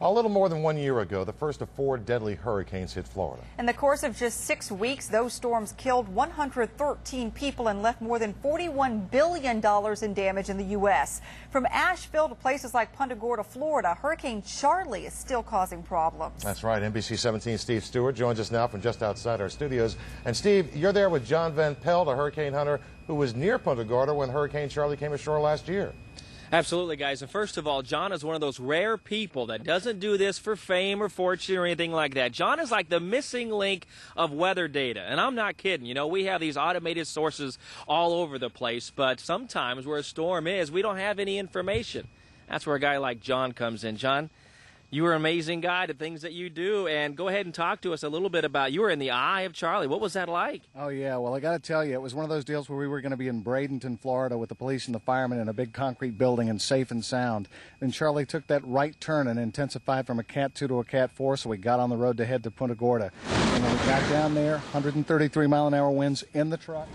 A little more than 1 year ago, the first of 4 deadly hurricanes hit Florida. In the course of just 6 weeks, those storms killed 113 people and left more than $41 billion in damage in the U.S. From Asheville to places like Punta Gorda, Florida, Hurricane Charley is still causing problems. That's right. NBC17 Steve Stewart joins us now from just outside our studios. And Steve, you're there with John Van Pelt, a hurricane hunter who was near Punta Gorda when Hurricane Charley came ashore last year. Absolutely, guys. And first of all, John is one of those rare people that doesn't do this for fame or fortune or anything like that. John is like the missing link of weather data. And I'm not kidding. You know, we have these automated sources all over the place, but sometimes where a storm is, we don't have any information. That's where a guy like John comes in. John, you are an amazing guy, the things that you do, and go ahead and talk to us a little bit about, you were in the eye of Charley. What was that like? Oh, yeah. Well, I got to tell you, it was one of those deals where we were going to be in Bradenton, Florida with the police and the firemen in a big concrete building and safe and sound. Then Charley took that right turn and intensified from a Cat 2 to a Cat 4, so we got on the road to head to Punta Gorda. And when we got down there, 133-mile-an-hour winds in the truck.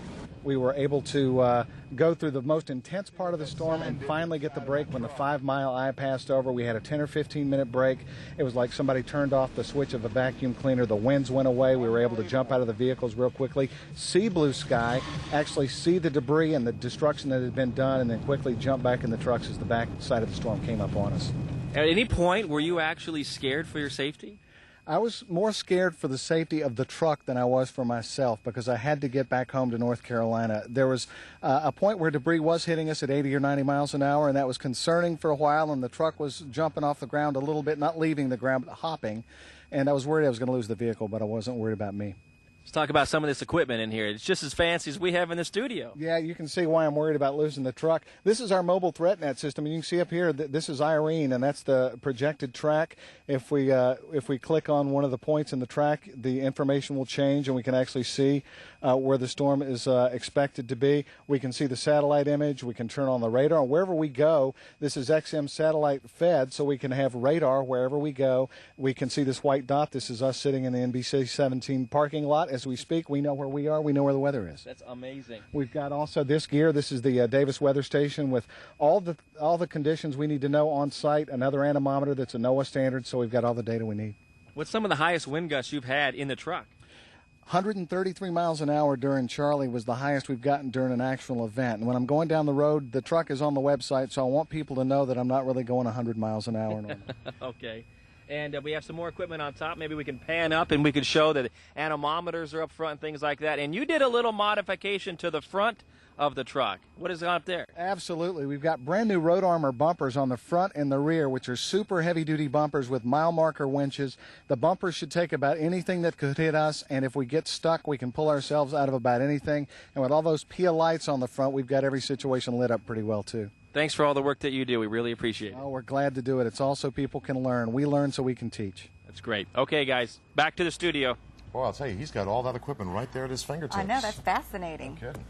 We were able to go through the most intense part of the storm and finally get the break when the 5-mile eye passed over. We had a 10 or 15-minute break. It was like somebody turned off the switch of a vacuum cleaner. The winds went away. We were able to jump out of the vehicles real quickly, see blue sky, actually see the debris and the destruction that had been done, and then quickly jump back in the trucks as the back side of the storm came up on us. At any point, were you actually scared for your safety? I was more scared for the safety of the truck than I was for myself because I had to get back home to North Carolina. There was a point where debris was hitting us at 80 or 90 miles an hour, and that was concerning for a while, and the truck was jumping off the ground a little bit, not leaving the ground, but hopping. And I was worried I was going to lose the vehicle, but I wasn't worried about me. Let's talk about some of this equipment in here. It's just as fancy as we have in the studio. Yeah, you can see why I'm worried about losing the truck. This is our mobile threat net system, and you can see up here that this is Irene, and that's the projected track. If we click on one of the points in the track, the information will change, and we can actually see where the storm is expected to be. We can see the satellite image. We can turn on the radar. Wherever we go, this is XM satellite fed, so we can have radar wherever we go. We can see this white dot. This is us sitting in the NBC17 parking lot. As we speak, we know where we are. We know where the weather is. That's amazing. We've got also this gear. This is the Davis weather station with all the conditions we need to know on site. Another anemometer that's a NOAA standard, so we've got all the data we need. What's some of the highest wind gusts you've had in the truck? 133 miles an hour during Charley was the highest we've gotten during an actual event. And when I'm going down the road, the truck is on the website, so I want people to know that I'm not really going 100 miles an hour normally. Okay. And we have some more equipment on top. Maybe we can pan up and we can show that anemometers are up front and things like that. And you did a little modification to the front of the truck. What is up there? Absolutely. We've got brand new road armor bumpers on the front and the rear, which are super heavy-duty bumpers with mile marker winches. The bumpers should take about anything that could hit us, and if we get stuck, we can pull ourselves out of about anything. And with all those Pia lights on the front, we've got every situation lit up pretty well, too. Thanks for all the work that you do. We really appreciate it. Oh, we're glad to do it. It's all so people can learn. We learn so we can teach. That's great. Okay, guys, back to the studio. Well, I'll tell you, he's got all that equipment right there at his fingertips. I know, that's fascinating. No kidding.